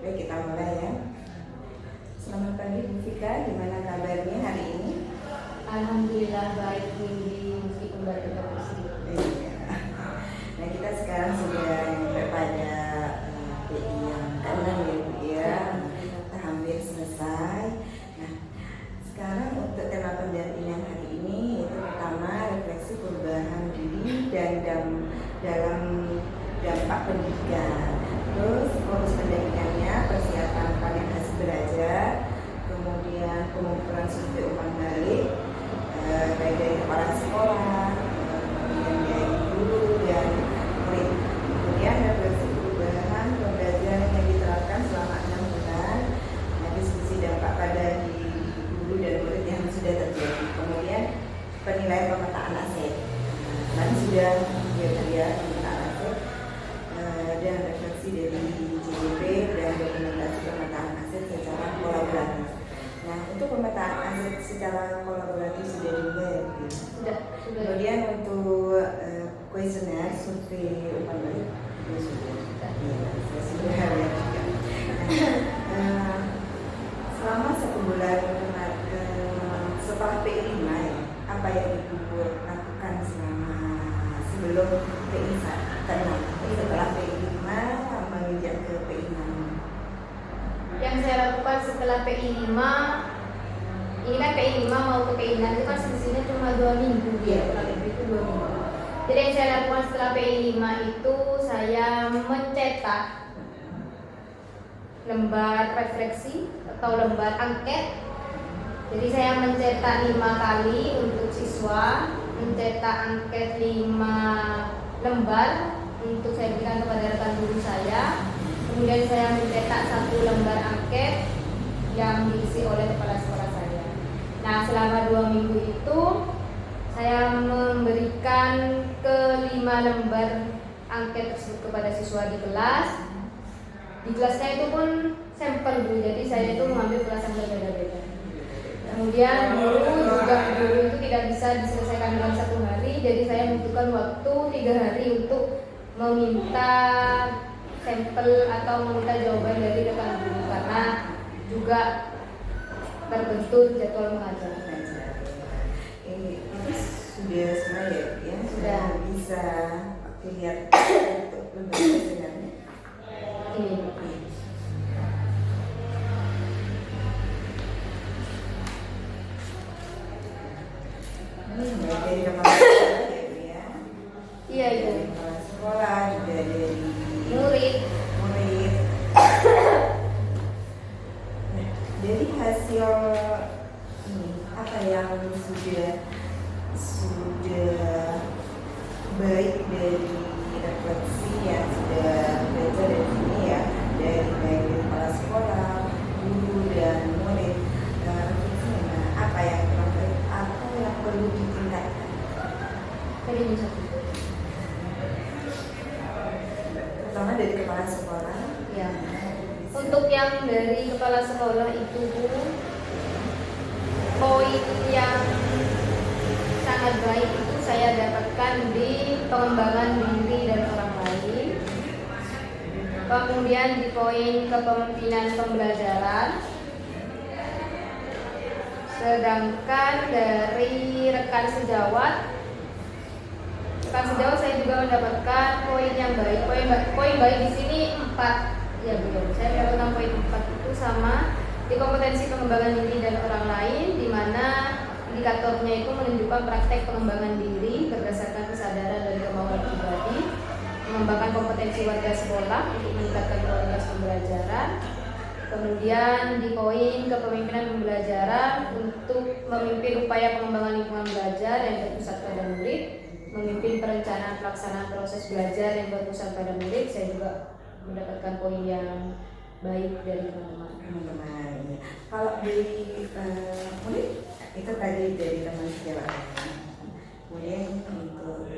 Baik, kita mulai ya. Selamat pagi Bu Vika, gimana kabarnya hari ini? Alhamdulillah baik, Windy, meskipun baru terus. Iya. Nah, kita sekarang sudah sampai pada PI yang kanan ya Bu ya. Kita hampir selesai. Nah, sekarang untuk tema pendampingan hari ini yaitu pertama refleksi perubahan diri dan dalam dampak pendidikan. Terus fokus pendampingannya persiapan panen hasil belajar, kemudian pengukuran survei umpan balik baik dari kepala sekolah, kemudian dari guru dan murid. Kemudian refleksi perubahan pembelajaran yang diterapkan selama 6 bulan, nah, diskusi dampak pada diri guru dan murid yang sudah terjadi. Kemudian penilaian pemetaan aset. Tadi sudah ya pemetaan aset dan refleksi dari JDP dan dokumentasi pemetaan aset secara kolaboratif. Nah, untuk pemetaan aset secara kolaboratif sudah dimulai ya? Sudah. Kemudian untuk kuesioner survei umpan balik sudah. Ya, saya sudah lihat juga. Nah, selama 1 bulan setelah PI 5 ya, apa yang Ibu lakukan sebelum PI 6? Setelah PI 5 menginjak ke PI 6. Yang saya lakukan setelah PI 5, ini kan PI 5 mau ke PI 6 itu kan selisihnya cuma 2 minggu ya, kurang lebih itu 2 minggu. Jadi yang saya lakukan setelah PI 5 itu saya mencetak lembar refleksi atau lembar angket. Jadi saya mencetak 5 kali untuk siswa, mencetak angket 5 lembar untuk saya berikan kepada rekan guru saya. Kemudian saya mencetak 1 lembar angket yang diisi oleh kepala sekolah saya. Nah, selama 2 minggu itu saya memberikan ke 5 lembar angket tersebut kepada siswa di kelas. Di kelasnya itu pun sampel dulu, jadi saya itu mengambil kelas yang berbeda-beda. Kemudian guru itu tidak bisa diselesaikan dalam 1 hari, jadi saya membutuhkan waktu 3 hari untuk meminta sampel atau meminta jawaban dari rekan guru karena juga terbentur jadwal mengajar. Ini sudah semua ya, sudah bisa dilihat untuk lembaga sebenarnya. Ini. Dari kepala sekolah ya. Iya itu. Dari kepala sekolah juga dari Murid. Nah, dari hasil ini apa yang sudah baik dari refleksi yang sudah belajar dari sini ya, dari baik dari kepala sekolah, guru dan murid. Refleksinya apa yang kurang baik atau yang perlu ditingkatkan? Tadi ini satu. Pertama dari kepala sekolah. Ya. Untuk yang dari kepala sekolah itu poin yang sangat baik itu saya dapatkan di pengembangan diri dan orang lain. Kemudian di poin kepemimpinan pembelajaran. Sedangkan dari rekan sejawat saya juga mendapatkan poin yang baik. Poin baik di sini 4. Ya belum. Saya mendapatkan poin 4 itu sama di kompetensi pengembangan diri dan orang lain, di mana indikatornya itu menunjukkan praktek pengembangan diri berdasarkan kesadaran dan kemauan pribadi, mengembangkan kompetensi warga sekolah untuk meningkatkan kualitas pembelajaran. Kemudian di poin kepemimpinan pembelajaran untuk memimpin upaya pengembangan lingkungan belajar yang berpusat pada murid, memimpin perencanaan pelaksanaan proses belajar yang berpusat pada murid. Saya juga mendapatkan poin yang baik dari teman-teman. Ya. Kalau dari murid itu tadi dari teman sejawat. Kemudian untuk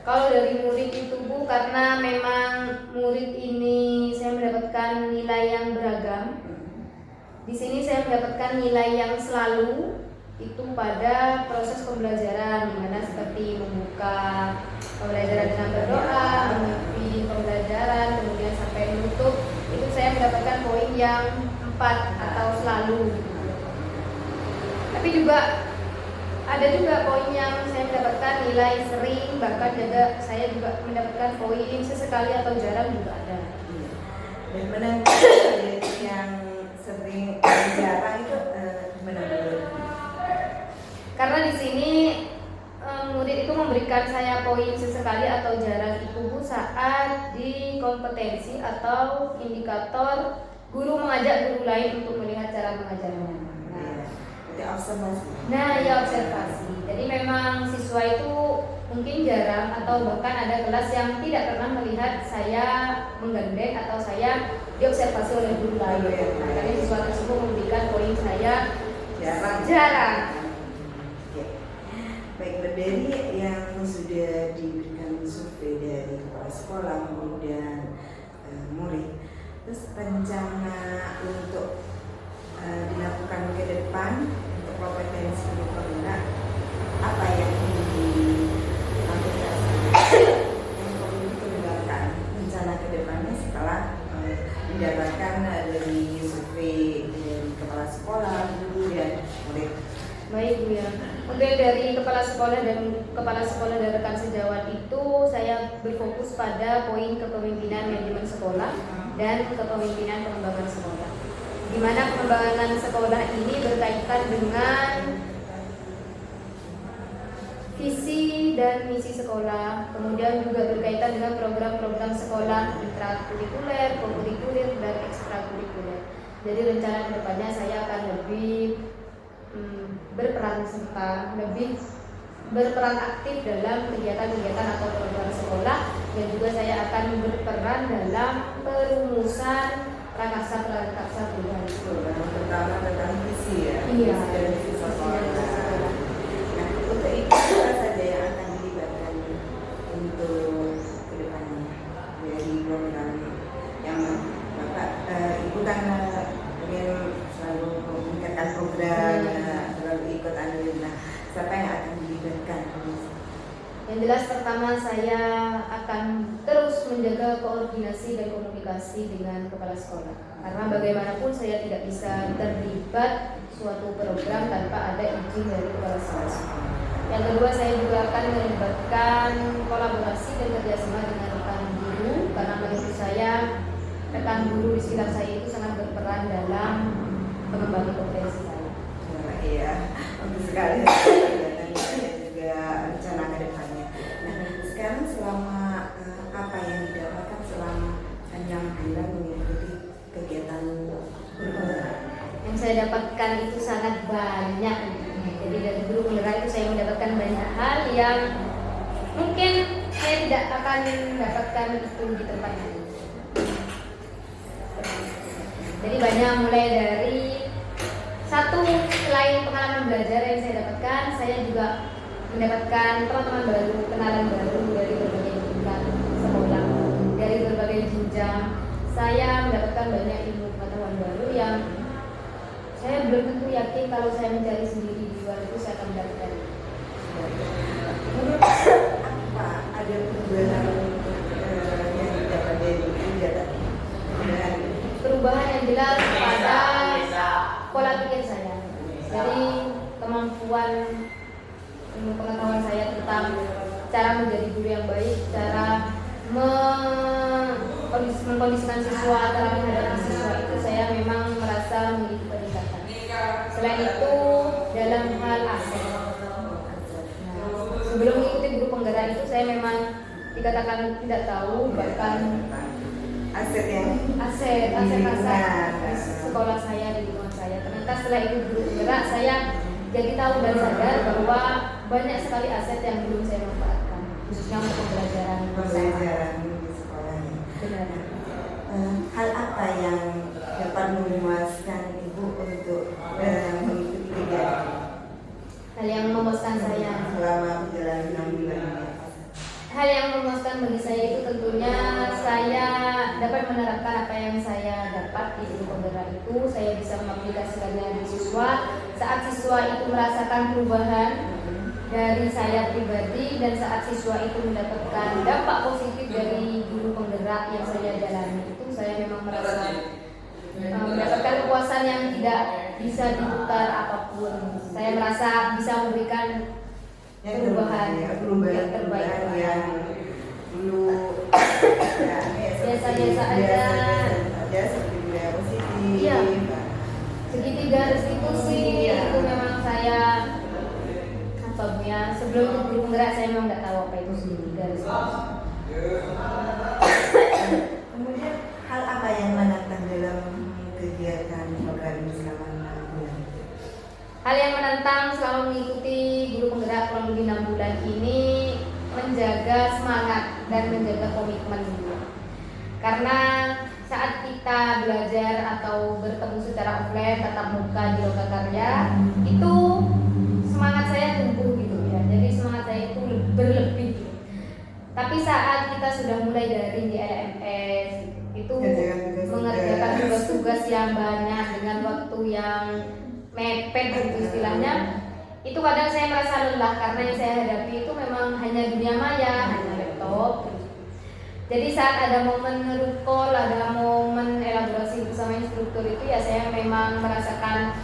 kalau dari murid itu Bu, karena memang murid ini saya mendapatkan nilai yang beragam. Di sini saya mendapatkan nilai yang selalu itu pada proses pembelajaran, dimana seperti membuka pembelajaran dengan berdoa, memimpin pembelajaran, kemudian sampai menutup itu saya yang 4 atau selalu. Tapi juga ada juga poin yang saya mendapatkan nilai sering, bahkan juga saya juga mendapatkan poin sesekali atau jarang juga ada. Dan menentukan yang sering dan jarang itu gimana dulu? Karena di sini murid itu memberikan saya poin sesekali atau jarang itu Bu saat di kompetensi atau indikator guru mengajak guru lain untuk melihat cara mengajarnya. Jadi observasi. Nah, ya observasi. Jadi memang siswa itu mungkin jarang atau bahkan ada kelas yang tidak pernah melihat saya menggandeng atau saya diobservasi oleh guru lain. Makanya siswa tersebut memberikan poin saya jarang. Baik, dari yang sudah diberikan survei dari kepala sekolah kemudian murid, terus rencana untuk dilakukan ke depan untuk kompetensi guru penggerak apa yang ingin dilakukan yang perlu dikembangkan rencana ke depannya setelah mendapatkan dari survei dari kepala sekolah, guru dan murid. Baik Bu ya. Untuk dari kepala sekolah dan rekan sejawat itu saya berfokus pada poin kepemimpinan manajemen sekolah dan kepemimpinan pengembangan sekolah. Di mana pengembangan sekolah ini berkaitan dengan visi dan misi sekolah, kemudian juga berkaitan dengan program-program sekolah intrakurikuler, kokurikuler, dan ekstrakurikuler. Jadi rencana kedepannya saya akan lebih berperan serta, lebih berperan aktif dalam kegiatan-kegiatan atau program sekolah, dan juga saya akan berperan dalam perumusan prakarsa perubahan sekolah. Terutama tentang visi ya. Iya. Visi dan misi sekolah. Nah, untuk itu apa saja yang akan dilibatkan untuk kedepannya dari program yang Bapak Ibu kan ingin selalu meningkatkan program, selalu ikut andil. Nah, siapa yang akan dilibatkan? Yang jelas pertama saya akan terus menjaga koordinasi dan komunikasi dengan kepala sekolah. Karena bagaimanapun saya tidak bisa terlibat suatu program tanpa ada izin dari kepala sekolah. Yang kedua, saya juga akan melibatkan kolaborasi dan kerjasama dengan rekan guru, karena menurut saya rekan guru di sekitar saya itu sangat berperan dalam pengembangan kompetensi saya. Iya, untuk sekali kegiatan dan juga rencana ke depannya. Nah, sekarang selama apa yang didapatkan selama 6 bulan mengikuti kegiatan berpenggerak? Yang saya dapatkan itu sangat banyak. Jadi dari guru penggerak itu saya mendapatkan banyak hal yang mungkin saya tidak akan mendapatkan itu di tempat lain. Jadi banyak, mulai dari satu, selain pengalaman belajar yang saya dapatkan, saya juga mendapatkan teman-teman baru, kenalan baru dari berbagai tingkat sekolah, dari berbagai jenjang. Saya mendapatkan banyak ilmu pengetahuan baru yang saya belum tentu yakin kalau saya mencari sendiri di luar itu saya akan mendapatkan. Menurut apa ada perubahan yang didapat dari kegiatan? Perubahan yang jelas pada pola pikir saya. Jadi kemampuan ilmu pengetahuan saya tentang cara menjadi guru yang baik, cara mengkondisikan siswa, cara menghadapi siswa itu saya memang merasa memiliki peningkatan. Selain itu dalam hal aset. Sebelum mengikuti guru penggerak itu saya memang dikatakan tidak tahu, bahkan aset yang aset sekolah saya, di lingkungan saya. Ternyata setelah itu guru penggerak saya jadi tahu dan sadar bahwa banyak sekali aset yang belum saya manfaatkan, khususnya untuk pembelajaran di sekolah. Benar. Hal apa yang dapat memuaskan Ibu untuk mengikuti kegiatan? Hal yang memuaskan saya Selama perjalanan 6 bulan ini. Hal yang memuaskan bagi saya itu tentunya saya dapat menerapkan apa yang saya dapat di guru penggerak itu. Saya bisa mengaplikasikannya di siswa. Saat siswa itu merasakan perubahan dari saya pribadi, dan saat siswa itu mendapatkan dampak positif dari guru penggerak yang saya jalani, itu saya memang merasa mendapatkan kepuasan yang tidak bisa ditukar apapun. Saya merasa bisa memberikan perubahan yang terbaik yang dulu ya, biasa-biasa aja. Seperti budaya positif. Iya. Segitiga restitusi itu memang saya apa Bu ya, sebelum ikut guru penggerak saya memang nggak tahu apa itu segitiga restitusi. Kemudian hal apa yang menantang dalam kegiatan program ini selama 6 bulan? Hal yang menantang selama mengikuti guru penggerak kurang lebih 6 bulan ini menjaga semangat dan menjaga komitmen. Karena saat kita belajar atau bertemu secara offline tatap muka di Lokakarya itu semangat saya tumbuh gitu ya. Jadi semangat saya itu berlebih gitu. Tapi saat kita sudah mulai dari di LMS itu mengerjakan tugas-tugas yang banyak dengan waktu yang mepet gitu istilahnya, itu kadang saya merasa lelah karena yang saya hadapi itu memang hanya dunia maya, hanya laptop. Jadi saat ada momen ngerukol, ada momen elaborasi bersama instruktur itu ya saya memang merasakan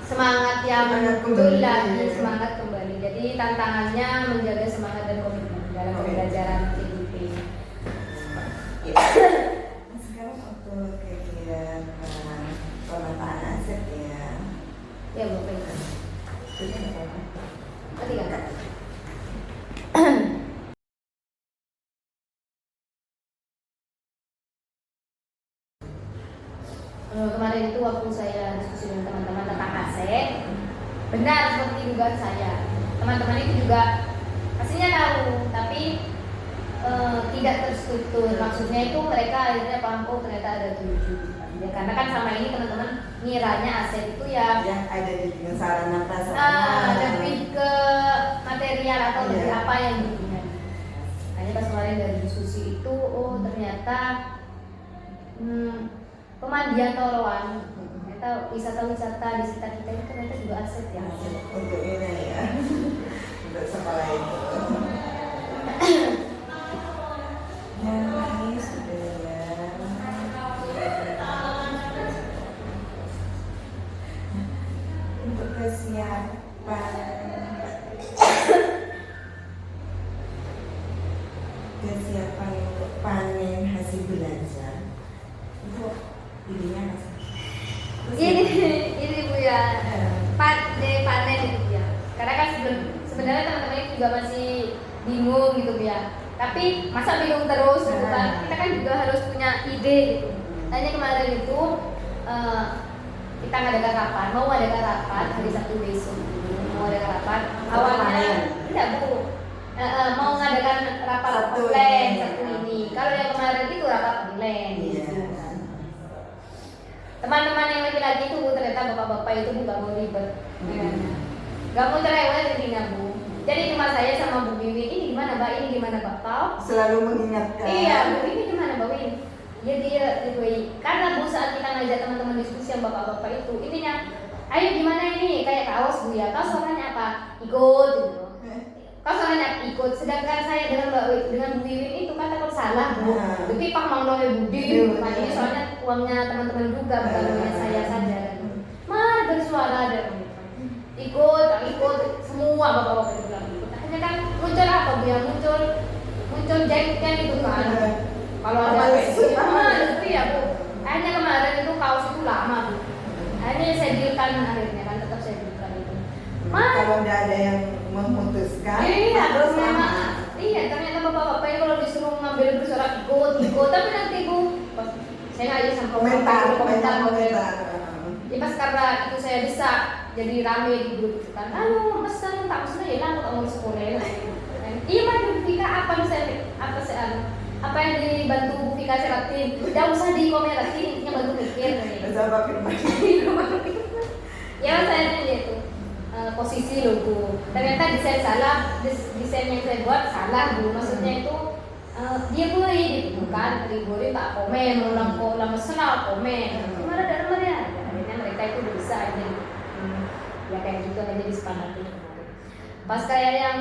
semangat yang muncul lagi, semangat kembali. Jadi tantangannya menjaga semangat dan komitmen dalam pembelajaran PDP. Ya. Sekarang untuk kegiatan pemetaan aset ya. Ya Bapak Ibu. Jadi apa? Tadi kan? Kemarin itu waktu saya diskusi dengan teman-teman tentang aset, benar seperti dugaan saya. Teman-teman itu juga pastinya tahu, tapi tidak terstruktur. Maksudnya itu mereka akhirnya paham, oh ternyata ada 7. Ya, karena kan sama ini teman-teman ngiranya aset itu ya yang ada di sarana prasarana. lebih ke material atau lebih apa yang dipunya. Hanya pas kemarin dari diskusi itu, oh ternyata pemandian Toroan, ternyata wisata-wisata di sekitar kita itu ternyata juga aset ya. Untuk ini ya, untuk sekolah itu. Yang ini sudah ya. Untuk kesiapan untuk panen hasil belajar itu idenya apa sih? Ini Bu ya, panen itu ya. Karena kan sebenarnya teman-teman itu juga masih bingung gitu Bu ya. Tapi masa bingung terus gitu kan? Kita kan juga harus punya ide gitu. Tanya kemarin itu kita ngadakan rapat, mau ngadakan rapat hari Sabtu besok. Mau ngadakan rapat. Awalnya tidak Bu. Mau ngadakan rapat offline Sabtu ini. Kalau yang kemarin itu rapat online gitu. Teman-teman yang laki-laki itu Bu, ternyata bapak-bapak itu Bu gak mau ribet, gak mau cerewet intinya Bu. Jadi cuma saya sama Bu Wiwi, ini gimana Mbak, ini gimana Mbak, kau selalu mengingatkan. Iya Bu, ini gimana Mbak Win. Ya dia gitu, karena Bu saat kita ngajak teman-teman diskusi yang bapak-bapak itu, intinya ayo gimana ini, kayak kaos Bu ya, kau suaranya apa? Ikut gitu. Kau soalnya ikut, sedangkan saya dengan Bu Wiwin itu kan takut salah Bu. Tapi Pak Mangloe Budi, ini soalnya uangnya teman-teman juga bukan uangnya saya saja. Mari bersuara dan ikut semua bapak-bapak itu bilang ikut. Hanya kan muncul apa Bu ya, muncul jengkel itu kan. Kalau ada itu ya Bu. Hanya kemarin itu kaos itu lama Bu. Hanya saya dealkan akhirnya kan, tetap saya dealkan itu. Kalau tidak ada yang memutuskan, terus memang ternyata bapak-bapak ini kalau disuruh ngambil bersuara ikut, tapi nanti Bu, saya nggak aja sampai komentar. Ya pas karena itu saya bisa jadi rame di grup itu kan, pesan tak maksudnya ya lah aku tak mau sekolah. Iya mah Bu Fika apa yang dibantu Bu Fika seratin, tidak usah di komentar, yang bantu mikir. Ya saya nanya itu. Posisi logo. Ternyata desain salah, desain yang saya buat salah Bu. Maksudnya itu dia beri gitu kan, beri tak komen, ulang senal komen. Gimana dalam ya? Akhirnya mereka itu udah bisa aja. Ya kayak gitu aja disepakati kemarin. Pas kayak yang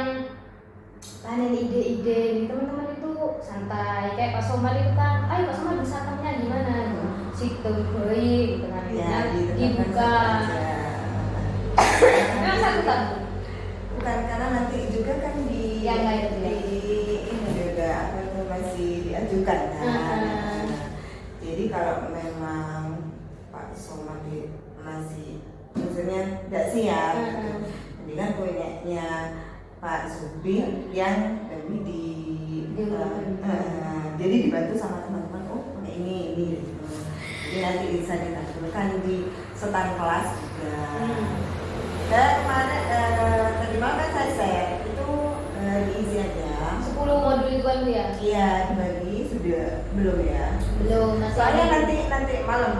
panen ide-ide, teman-teman itu santai. Kayak Pak Somad itu kan, ayo Pak Somad wisatanya gimana? Situ gue Dibuka. Memang satu tabung. Bukan, karena nanti juga kan di Yang lain juga. di ini juga apa itu masih diajukan kan. Jadi kalau memang Pak Somad masih maksudnya tidak siap, jadi kan punyanya Pak Subir yang lebih jadi dibantu sama teman-teman. Oh punya ini gitu. Jadi nanti bisa ditampilkan di stand kelas juga. Dan kemarin tadi malam kan saya share itu diisi aja. 10 modul itu kan dia? Iya dibagi sudah belum ya? Belum, masih Soalnya ada. nanti malam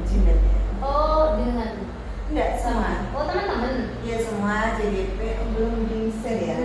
jimatnya. Oh, dengan Enggak semua. Oh, teman-teman. Iya semua JDP belum di share ya.